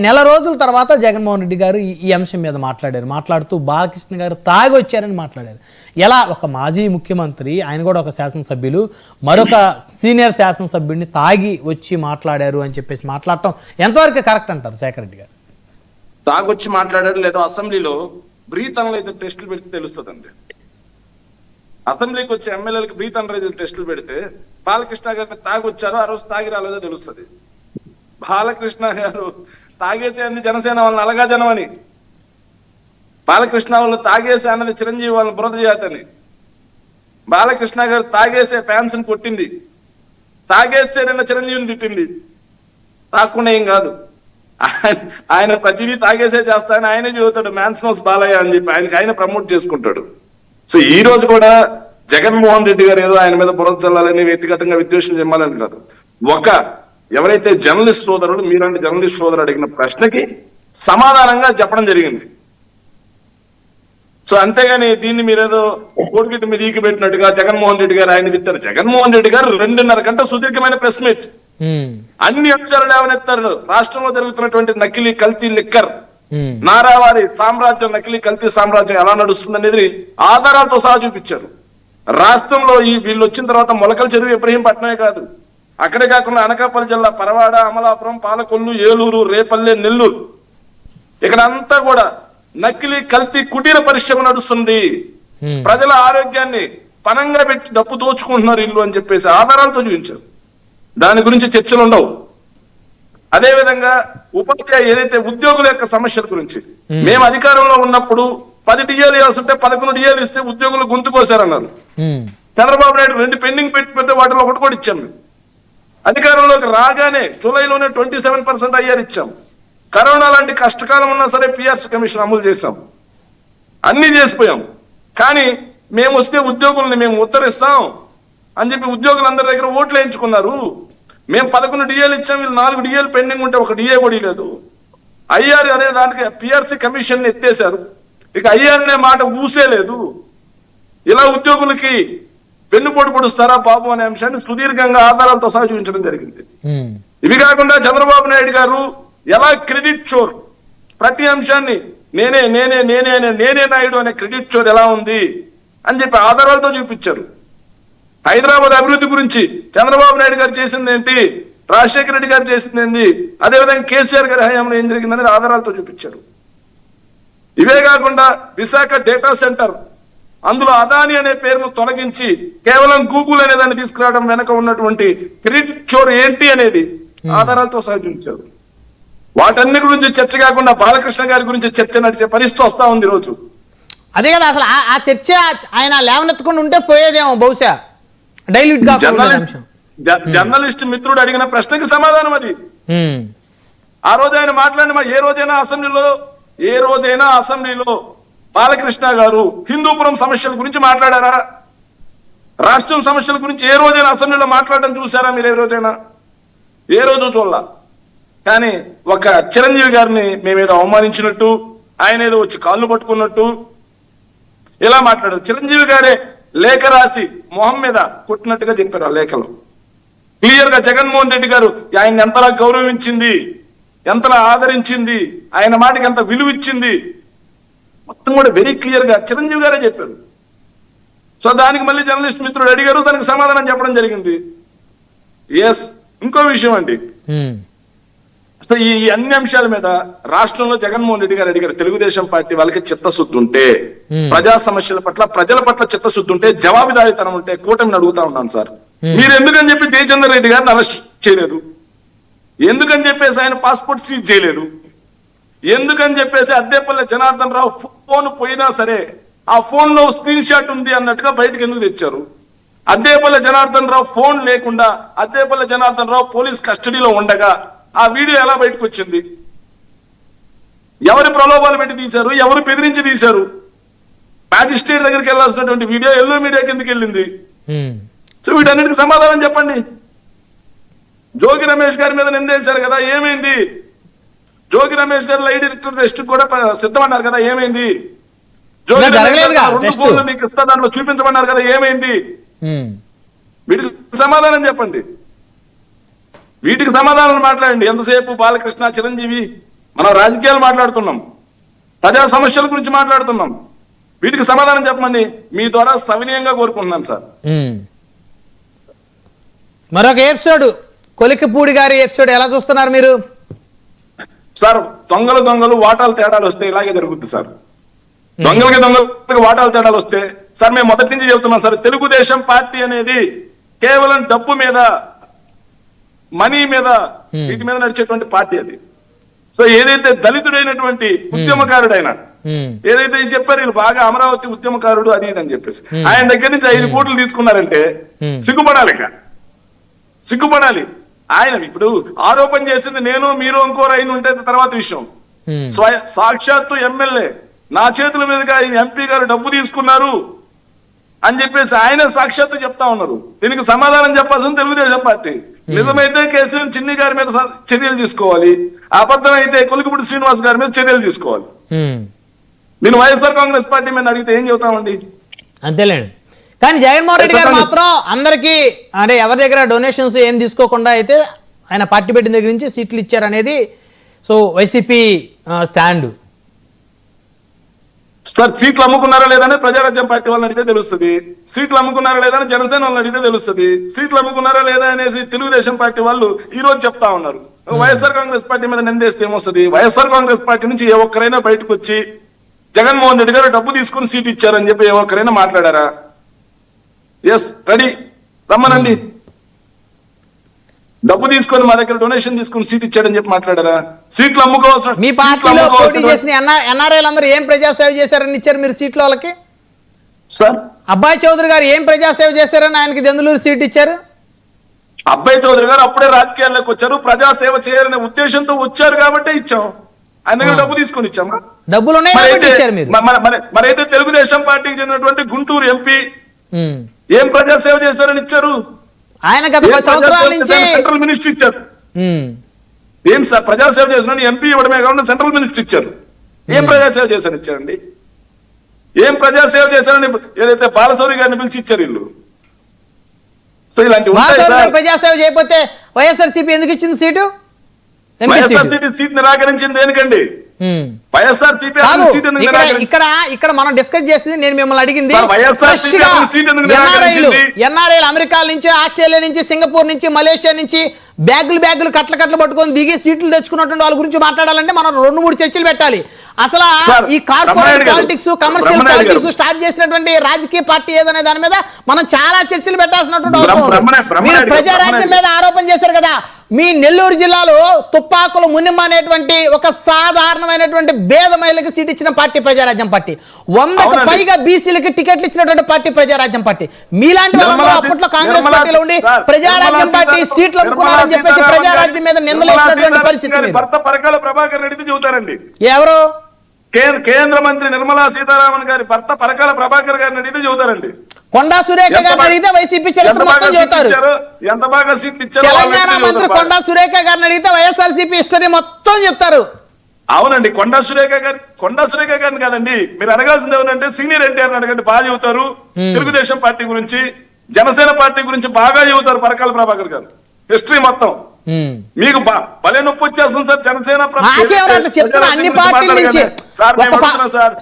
నెల రోజుల తర్వాత జగన్మోహన్ రెడ్డి గారు ఈ అంశం మీద మాట్లాడుతూ బాలకృష్ణ గారు తాగి వచ్చారని మాట్లాడారు. ఎలా ఒక మాజీ ముఖ్యమంత్రి, ఆయన కూడా ఒక శాసనసభ్యులు, మరొక సీనియర్ శాసనసభ్యుడిని తాగి వచ్చి మాట్లాడారు అని చెప్పేసి మాట్లాడటం ఎంతవరకు కరెక్ట్ అంటారు శేఖర్ రెడ్డి గారు? తాగొచ్చి మాట్లాడారు లేదా అసెంబ్లీలో బ్రీత్ అనలైజర్ టెస్టులు పెడితే తెలుస్తుందండి. అసెంబ్లీకి వచ్చే ఎమ్మెల్యేలకు బ్రీత్ అనలైజర్ టెస్టులు పెడితే బాలకృష్ణ గారిని తాగొచ్చారో ఆ రోజు తాగి రాలేదో తెలుస్తుంది. బాలకృష్ణ గారు తాగేసే అన్ని జనసేన వాళ్ళని అలగా జనమని, బాలకృష్ణ వాళ్ళు తాగేసే అన్నది చిరంజీవి వాళ్ళని బురద జాతని, బాలకృష్ణ గారు తాగేసే ఫ్యాన్స్ ని కొట్టింది, తాగేసే నిన్న చిరంజీవిని తిట్టింది. తాకుండా ఏం కాదు, ఆయన ప్రతిదీ తాగేసే చేస్తానని ఆయనే చెబుతాడు. మ్యాన్స్ నోస్ బాలయ్య అని చెప్పి ఆయన ప్రమోట్ చేసుకుంటాడు. సో ఈ రోజు కూడా జగన్మోహన్ రెడ్డి గారు ఏదో ఆయన మీద బురద చల్లాలని, వ్యక్తిగతంగా విద్వేషం చెమ్మాలని కాదు. ఎవరైతే జర్నలిస్ట్ సోదరులు, మీలాంటి జర్నలిస్ట్ సోదరులు అడిగిన ప్రశ్నకి సమాధానంగా చెప్పడం జరిగింది. సో అంతేగాని దీన్ని మీరేదో కోడిగిట్టు మీద ఈకి పెట్టినట్టుగా జగన్మోహన్ రెడ్డి గారు ఆయన తిట్టారు. జగన్మోహన్ రెడ్డి గారు 2.5 గంటల సుదీర్ఘమైన ప్రెస్ మీట్, అన్ని అంశాలు లేవనెత్తారు. రాష్ట్రంలో జరుగుతున్నటువంటి నకిలీ కల్తీ లిక్కర్, నారావారి సామ్రాజ్యం, నకిలీ కల్తీ సామ్రాజ్యం ఎలా నడుస్తుంది అనేది ఆధారాలతో సహా చూపించారు. రాష్ట్రంలో వీళ్ళు వచ్చిన తర్వాత మొలకల చెరువు ఇబ్రహీంపట్నమే కాదు, అక్కడే కాకుండా అనకాపల్లి జిల్లా పరవాడ, అమలాపురం, పాలకొల్లు, ఏలూరు, రేపల్లె, నెల్లూరు, ఇక్కడ అంతా కూడా నకిలీ కల్తీ కుటీర పరిశ్రమ నడుస్తుంది. ప్రజల ఆరోగ్యాన్ని పనంగా పెట్టి డబ్బు దోచుకుంటున్నారు ఇల్లు అని చెప్పేసి ఆధారాలతో చూపించారు. దాని గురించి చర్చలు ఉండవు. అదే విధంగా ఉపాధ్యాయ ఏదైతే ఉద్యోగుల యొక్క సమస్యల గురించి, మేము అధికారంలో ఉన్నప్పుడు 10 డిఏలు ఇవ్వాల్సి ఉంటే 11 డిఏలు ఇస్తే ఉద్యోగులు గొంతు కోసారన్నారు. చంద్రబాబు నాయుడు 2 పెండింగ్ పెట్టి వాటిలో ఒకటి కూడా ఇచ్చాం. అధికారంలోకి రాగానే జూలైలోనే 27% అయ్యారు ఇచ్చాం. కరోనా లాంటి కష్టకాలం ఉన్నా సరే పిఆర్సీ కమిషన్ అమలు చేశాం. అన్ని చేసిపోయాం. కానీ మేము వస్తే ఉద్యోగుల్ని మేము ఉత్తరిస్తాం అని చెప్పి ఉద్యోగులందరి దగ్గర ఓట్లు వేయించుకున్నారు. మేము 11 డిఏలు ఇచ్చాం, వీళ్ళు 4 డిఏలు పెండింగ్ ఉంటే 1 డిఏ కూడా లేదు. ఐఆర్ అనే దానికి పిఆర్సీ కమిషన్ ఎత్తేశారు. ఇక ఐఆర్ అనే మాట ఊసేలేదు. ఇలా ఉద్యోగులకి వెన్నుపోటు పొడుస్తారా బాబు అనే అంశాన్ని సుదీర్ఘంగా ఆధారాలతో సహా చూపించడం జరిగింది. ఇవి కాకుండా చంద్రబాబు నాయుడు గారు ఎలా క్రెడిట్ చోర్, ప్రతి అంశాన్ని నేనే నాయుడు అనే క్రెడిట్ చోర్ ఎలా ఉంది అని చెప్పి ఆధారాలతో చూపించారు. హైదరాబాద్ అభివృద్ధి గురించి చంద్రబాబు నాయుడు గారు చేసింది ఏంటి, రాజశేఖర రెడ్డి గారు చేసింది ఏంటి, అదేవిధంగా కేసీఆర్ గారి హయాంలో ఏం జరిగిందనేది ఆధారాలతో చూపించారు. ఇవే కాకుండా విశాఖ డేటా సెంటర్, అందులో అదాని అనే పేరును తొలగించి కేవలం గూగుల్ అనే దాన్ని తీసుకురావడం వెనక ఉన్నటువంటి క్రెడిట్ చోర్ ఏంటి అనేది ఆధారాలతో సహకరించారు. వాటన్ని గురించి చర్చ కాకుండా బాలకృష్ణ గారి గురించి చర్చ నడిచే పరిస్థితి వస్తా ఉంది రోజు. అదే కదా అసలు ఆ చర్చ ఆయన లేవనెత్తుకుని ఉంటే పోయేదేమో బహుశా. జర్నలిస్ట్ మిత్రుడు అడిగిన ప్రశ్నకి సమాధానం అది. ఆ రోజు ఆయన మాట్లాడిన ఏ రోజైనా అసెంబ్లీలో బాలకృష్ణ గారు హిందూపురం సమస్యల గురించి మాట్లాడారా? రాష్ట్రం సమస్యల గురించి ఏ రోజైనా అసెంబ్లీలో మాట్లాడడం చూసారా మీరు? ఏ రోజు చూడలా. కానీ ఒక చిరంజీవి గారిని మేమేదో అవమానించినట్టు, ఆయన ఏదో వచ్చి కాళ్ళు పట్టుకున్నట్టు ఇలా మాట్లాడారు. చిరంజీవి గారే లేఖ రాసి మొహం మీద కొట్టినట్టుగా చెప్పారు. ఆ లేఖలో క్లియర్ గా జగన్మోహన్ రెడ్డి గారు ఆయన ఎంతలా గౌరవించింది, ఎంతలా ఆదరించింది, ఆయన మాటకి ఎంత విలువ ఇచ్చింది మొత్తం కూడా వెరీ క్లియర్ గా చిరంజీవి గారే చెప్పారు. సో దానికి మళ్ళీ జర్నలిస్ట్ మిత్రుడు అడిగారు, దానికి సమాధానం చెప్పడం జరిగింది. ఎస్, ఇంకో విషయం అండి, సో ఈ అన్ని అంశాల మీద రాష్ట్రంలో జగన్మోహన్ రెడ్డి గారు అడిగారు, తెలుగుదేశం పార్టీ వాళ్ళకి చిత్తశుద్ధి ఉంటే, ప్రజా సమస్యల పట్ల ప్రజల పట్ల చిత్తశుద్ధి ఉంటే, జవాబుదారీతనం ఉంటే కూటమిని అడుగుతా ఉన్నాను సార్, మీరు ఎందుకని చెప్పి జయచంద్ర రెడ్డి గారిని అరెస్ట్ చేయలేదు? ఎందుకని చెప్పేసి ఆయన పాస్పోర్ట్ సీజ్ చేయలేదు? ఎందుకని చెప్పేసి అద్దేపల్లి జనార్దన్ రావు ఫోన్ పోయినా సరే ఆ ఫోన్ లో స్క్రీన్ షాట్ ఉంది అన్నట్టుగా బయటకు ఎందుకు తెచ్చారు? అద్దేపల్లి జనార్దన్ రావు ఫోన్ లేకుండా అద్దేపల్లి జనార్దన్ రావు పోలీస్ కస్టడీలో ఉండగా ఆ వీడియో ఎలా బయటకు వచ్చింది? ఎవరి ప్రలోభాలు పెట్టి తీశారు? ఎవరు బెదిరించి తీశారు? మ్యాజిస్ట్రేట్ దగ్గరికి వెళ్లాల్సినటువంటి వీడియో ఎల్లో మీడియా కిందకి వెళ్ళింది. సో వీటన్నిటికి సమాధానం చెప్పండి. జోగి రమేష్ గారి మీద నిందేశారు కదా, ఏమైంది? జోగి రమేష్ గారు లై డైరెక్టర్ టెస్ట్ కూడా సిద్ధమన్నారు కదా, ఏమైంది? జోగి మీకు ఇస్తా దాంట్లో చూపించమన్నారు కదా, ఏమైంది? వీటికి సమాధానం చెప్పండి. వీటికి సమాధానం మాట్లాడండి. ఎంతసేపు బాలకృష్ణ, చిరంజీవి మనం రాజకీయాలు మాట్లాడుతున్నాం, ప్రజా సమస్యల గురించి మాట్లాడుతున్నాం. వీటికి సమాధానం చెప్పమని మీ ద్వారా సవినయంగా కోరుకుంటున్నాను సార్. మరొక ఎపిసోడ్ కొలికిపూడి గారి ఎపిసోడ్ ఎలా చూస్తున్నారు మీరు? సార్ దొంగలు వాటాలు తేడాలు వస్తే ఇలాగే జరుగుతుంది సార్. దొంగలకి వాటాలు తేడాలు వస్తే సార్ మేము మొదటి నుంచి చెబుతున్నాం సార్, తెలుగుదేశం పార్టీ అనేది కేవలం డబ్బు మీద, మనీ మీద, వీటి మీద నడిచేటువంటి పార్టీ అది. సో ఏదైతే దళితుడైనటువంటి ఉద్యమకారుడైనా ఏదైతే చెప్పారు వీళ్ళు బాగా అమరావతి ఉద్యమకారుడు అది ఇది అని చెప్పేసి ఆయన దగ్గర నుంచి 5 కోట్లు తీసుకున్నారంటే సిగ్గుపడాలి. ఆయన ఇప్పుడు ఆరోపణ చేసింది నేను మీరు ఇంకోరు అయిన ఉంటే తర్వాత విషయం. సాక్షాత్తు ఎమ్మెల్యే నా చేతుల మీదుగా ఎంపీ గారు డబ్బు తీసుకున్నారు అని చెప్పేసి ఆయన సాక్షాత్తు చెప్తా ఉన్నారు. దీనికి సమాధానం చెప్పాల్సింది తెలుగుదేశం పార్టీ. నిజమైతే కేసీఆర్ చిన్ని గారి మీద చర్యలు తీసుకోవాలి, అబద్ధం అయితే కొలికిపూడి శ్రీనివాస్ గారి మీద చర్యలు తీసుకోవాలి. నేను వైఎస్ఆర్ కాంగ్రెస్ పార్టీ మీద అడిగితే ఏం చెబుతామండి? అంతేలేండి. కానీ జగన్మోహన్ రెడ్డి గారు మాత్రం అందరికీ అంటే ఎవరి దగ్గర డొనేషన్స్ ఏం తీసుకోకుండా అయితే ఆయన పార్టీ పెట్టిన దగ్గర నుంచి సీట్లు ఇచ్చారనేది సో వైసీపీ స్టాండ్. సార్ సీట్లు అమ్ముకున్నారా లేదని ప్రజారాజ్యం పార్టీ వాళ్ళని అడిగితే తెలుస్తుంది, సీట్లు అమ్ముకున్నారా లేదని జనసేన వాళ్ళని అడిగితే తెలుస్తుంది, సీట్లు అమ్ముకున్నారా లేదా అనేసి తెలుగుదేశం పార్టీ వాళ్ళు ఈ రోజు చెప్తా ఉన్నారు. వైఎస్ఆర్ కాంగ్రెస్ పార్టీ మీద నిందేస్తే ఏమొస్తుంది? వైఎస్ఆర్ కాంగ్రెస్ పార్టీ నుంచి ఏ ఒక్కరైనా బయటకు వచ్చి జగన్మోహన్ రెడ్డి గారు డబ్బు తీసుకుని సీట్ ఇచ్చారని చెప్పి ఏ ఒక్కరైనా మాట్లాడారా? ఎస్ రెడీ రమ్మనండి. డబ్బు తీసుకొని మా దగ్గర డొనేషన్ తీసుకుని సీట్ ఇచ్చాడని చెప్పి మాట్లాడారా? సీట్లు అమ్ముకోవాల్సిన మీ పార్టీలో పోటీ చేసిన ఎన్ఆర్ఐలు అందరూ ఏం ప్రజాసేవ చేశారని ఇచ్చారు మీరు సీట్లు వాళ్ళకి? సార్ అబ్బాయి చౌదరి గారు ఏం ప్రజాసేవ చేశారని ఆయనకి దెందులూరు సీట్ ఇచ్చారు? అబ్బాయి చౌదరి గారు అప్పుడే రాజకీయాల్లోకి వచ్చారు, ప్రజాసేవ చేయాలనే ఉద్దేశంతో వచ్చారు కాబట్టి ఇచ్చాం. ఆయన దగ్గర డబ్బు తీసుకొని ఇచ్చామా? డబ్బులు మరైతే తెలుగుదేశం పార్టీకి చెందినటువంటి గుంటూరు ఎంపీ ఏం ప్రజాసేవ చేశారని ఇచ్చారు? ఆయన గత 10 సంవత్సరాల నుంచి సెంట్రల్ మినిస్టర్ ఇచ్చారు. ఏం సార్ ప్రజాసేవ చేసిన ఎంపీ ఇవ్వడమే కాకుండా సెంట్రల్ మినిస్టర్ ఇచ్చారు. ఏం ప్రజాసేవ చేశారని ఇచ్చారండి? ఏం ప్రజాసేవ చేశారని ఏదైతే బాలశౌరి గారిని పిలిచి ఇచ్చారు వీళ్ళు. సో ఇలాంటి ప్రజాసేవ చేయకపోతే వైఎస్ఆర్సీపీ ఎందుకు ఇచ్చింది సీటు? వైఎస్ఆర్సీపీ సీట్ నిరాకరించింది దేనికండి? వైఎస్ఆర్సీపీ ఇక్కడ మనం డిస్కస్ చేసింది, నేను మిమ్మల్ని అడిగింది ఎన్ఆర్ఐలు అమెరికా నుంచి, ఆస్ట్రేలియా నుంచి, సింగపూర్ నుంచి, మలేషియా నుంచి బ్యాగులు కట్టలు పట్టుకొని దిగి సీట్లు తెచ్చుకున్నటువంటి వాళ్ళ గురించి మాట్లాడాలంటే మనం 2-3 చర్చలు పెట్టాలి. అసలు ఈ corporate politics, commercial politics start చేసినటువంటి రాజకీయ పార్టీ ఏదనే దాని మీద మనం చాలా చర్చలు పెట్టాల్సినటువంటి అవసరం ఉంది. మీరు ప్రజారాజ్యం మీద ఆరోపణ చేశారు కదా. మీ నెల్లూరు జిల్లాలో తుప్పాకుల మునిమ్మ అనేటువంటి ఒక సాధారణమైనటువంటి పేద మహిళకి సీట్ ఇచ్చిన పార్టీ ప్రజారాజ్యం పార్టీ. 100కు పైగా బీసీలకి టికెట్లు ఇచ్చినటువంటి పార్టీ ప్రజారాజ్యం పార్టీ. మీలాంటి వాళ్ళందరూ అప్పట్లో కాంగ్రెస్ పార్టీలో ఉండి ప్రజారాజ్యం పార్టీ సీట్లు అమ్ముకున్నారని చెప్పేసి ప్రజారాజ్యం మీద నిందలేసినటువంటి పరిస్థితి. భర్త పరకాల ప్రభాకర్ రెడ్డి చెబుతారండి. ఎవరు? కేంద్ర మంత్రి నిర్మలా సీతారామన్ గారి భర్త పరకాల ప్రభాకర్ గారిని అడిగితే చెబుతారండి. కొండా సురేఖ గారిని అడిగితే వైసీపీ చరిత్ర మొత్తం చెబుతారు. ఎంత బాగా సీట్లు ఇచ్చారు. తెలంగాణ మంత్రి కొండా సురేఖ గారిని అడిగితే వైఎస్ఆర్సీపీ హిస్టరీ మొత్తం చెప్తారు. అవునండి, కొండా సురేఖ గారిని కాదండి మీరు అడగాల్సింది ఏమంటే సీనియర్ ఎన్టీఆర్ అడగండి, బాగా చెబుతారు. తెలుగుదేశం పార్టీ గురించి, జనసేన పార్టీ గురించి బాగా చెబుతారు పరకాల ప్రభాకర్ గారు హిస్టరీ మొత్తం. మీకు భలే నొప్పి వచ్చేస్తుంది సార్. జనసేన అన్ని పార్టీల నుంచి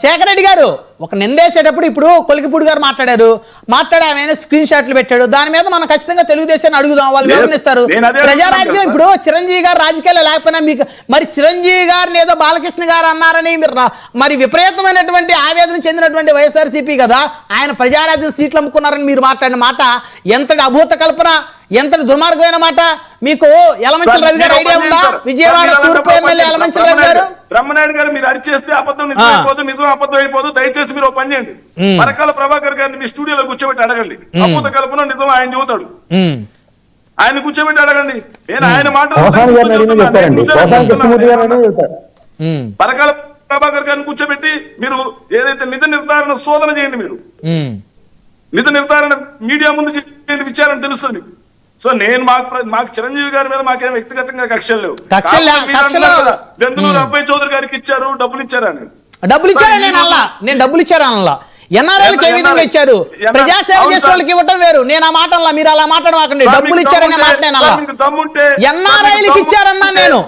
శేఖర్ రెడ్డి గారు ఒక నిందేసేటప్పుడు ఇప్పుడు కొలికిపూడి గారు మాట్లాడి ఆయన స్క్రీన్ షాట్లు పెట్టాడు. దాని మీద మనం ఖచ్చితంగా తెలుగుదేశాన్ని అడుగుదాం, వాళ్ళు వివరణిస్తారు. ప్రజారాజ్యం ఇప్పుడు చిరంజీవి గారు రాజకీయాలు లేకపోయినా మీకు మరి చిరంజీవి గారిని ఏదో బాలకృష్ణ గారు అన్నారని మరి విపరీతమైనటువంటి ఆవేదన చెందినటువంటి వైఎస్ఆర్సీపీ కదా ఆయన ప్రజారాజ్యం సీట్లు అమ్ముకున్నారని మీరు మాట్లాడిన మాట ఎంతటి అభూత కల్పన, ఎంతటి దుర్మార్గమైన మాట. మీకు యలమంచిల రవి గారు ఐడియా ఉందా? విజయవాడ తూర్పు ఎమ్మెల్యే యలమంచిల రవి గారు. బ్రహ్మనాయుడు గారు మీరు అరిచేస్తే అబద్ధం నిజం అయిపోదు, నిజం అబద్ధం అయిపోదు. దయచేసి మీరు పని చేయండి, పరకాల ప్రభాకర్ గారిని మీ స్టూడియోలో కూర్చోబెట్టి అడగండి. అబద్ధ కల్పన నిజం ఆయన చెబుతాడు. ఆయన కూర్చోబెట్టి అడగండి. నేను ఆయన మాట పరకాల ప్రభాకర్ గారిని కూర్చోబెట్టి మీరు ఏదైతే నిజ నిర్ధారణ శోధన చేయండి. మీరు నిజ నిర్ధారణ మీడియా ముందు చేయండి, విచారణ తెలుస్తుంది. సో నేను మాకు చిరంజీవి గారి మీద మాకేం వ్యక్తిగతంగా కక్షలు లేవు. బెంగళూరు అబ్బాయి చౌదరి గారికి ఇచ్చారు, డబ్బులు ఇచ్చారని. నేను డబ్బులు ఇచ్చారా? ఎన్ఆర్ఐలకు ఏ విధంగా ఇచ్చారు? ప్రజాసేవ చేసే వాళ్ళకి ఇవ్వటం వేరు. నేను ఆ మాటల్లా, మీరు అలా మాట్లాడమాకండి. డబ్బులు ఇచ్చారనే మాట నేను అలా ఎన్ఆర్ఐలకు ఇచ్చారన్నా నేను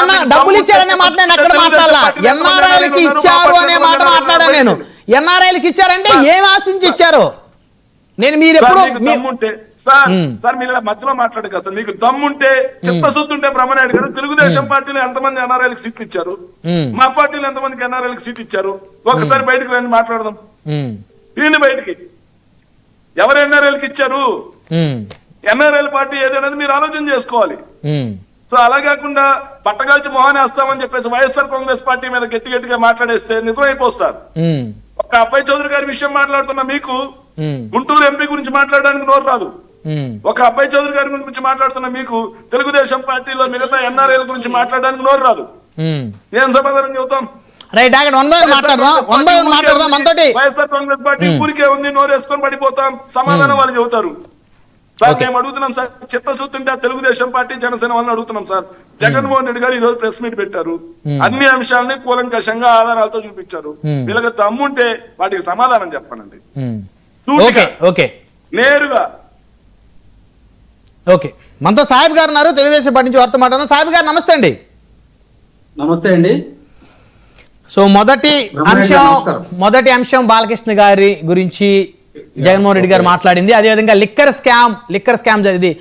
అన్నా డబ్బులు ఇచ్చారనే మాట నేను అక్కడ మాట్లాడాలా. ఎన్ఆర్ఐలకి ఇచ్చారు అనే మాట మాట్లాడాను నేను. ఎన్ఆర్ఐలకి ఇచ్చారంటే ఏం ఆశించి ఇచ్చారు? నేను మీరు ఎప్పుడు సార్ మీరు ఇలా మధ్యలో మాట్లాడక సార్, మీకు దమ్ముంటే చిత్తశుద్ధి ఉంటే బ్రహ్మనాయుడు గారు తెలుగుదేశం పార్టీలో ఎంతమంది ఎన్ఆర్ఐలకు సీట్లు ఇచ్చారు, మా పార్టీలో ఎంతమందికి ఎన్ఆర్ఐలకు సీట్లు ఇచ్చారు, ఒకసారి బయటకు రండి మాట్లాడదాం. దీన్ని బయటికి ఎవరు ఎన్ఆర్ఐలకు ఇచ్చారు, ఎన్ఆర్ఐల పార్టీ ఏదనేది మీరు ఆలోచన చేసుకోవాలి. సో అలా కాకుండా పట్టగాల్చి మొహాన్ని వేస్తామని చెప్పేసి వైఎస్ఆర్ కాంగ్రెస్ పార్టీ మీద గట్టి గట్టిగా మాట్లాడేస్తే నిజమైపోతుంది సార్. ఒక అబ్బాయి చౌదరి గారి విషయం మాట్లాడుతున్న మీకు గుంటూరు ఎంపీ గురించి మాట్లాడడానికి నోరు రాదు. ఒక అబ్బాయి చౌదరి గారి గురించి మాట్లాడుతున్న మీకు తెలుగుదేశం పార్టీలో మిగతా ఎన్ఆర్ఐల గురించి మాట్లాడడానికి నోరు రాదు. ఏం సమాధానం చెబుతాం? వైఎస్ఆర్ కాంగ్రెస్ పార్టీ ఊరికే ఉంది, నోరు వేసుకొని పడిపోతాం, సమాధానం వాళ్ళు చెబుతారు. సార్ మేము అడుగుతున్నాం సార్, చిత్తం చూస్తుంటే తెలుగుదేశం పార్టీ జనసేన వాళ్ళని అడుగుతున్నాం సార్. జగన్మోహన్ రెడ్డి గారు ఈ రోజు ప్రెస్ మీట్ పెట్టారు, అన్ని అంశాలని కూలంకషంగా ఆధారాలతో చూపించారు. వీళ్ళకి దమ్ముంటే వాటికి సమాధానం చెప్పనండి నేరుగా. ఓకే, మనతో సాహిబ్ గారు ఉన్నారు, తెలుగుదేశం పార్టీ నుంచి వార్త మాట్లాడుతున్నాం. సాహిబ్ గారు నమస్తే అండి. నమస్తే అండి. సో మొదటి అంశం బాలకృష్ణ గారి గురించి జగన్మోహన్ రెడ్డి గారు మాట్లాడింది. అదేవిధంగా లిక్కర్ స్కామ్ జరిగింది.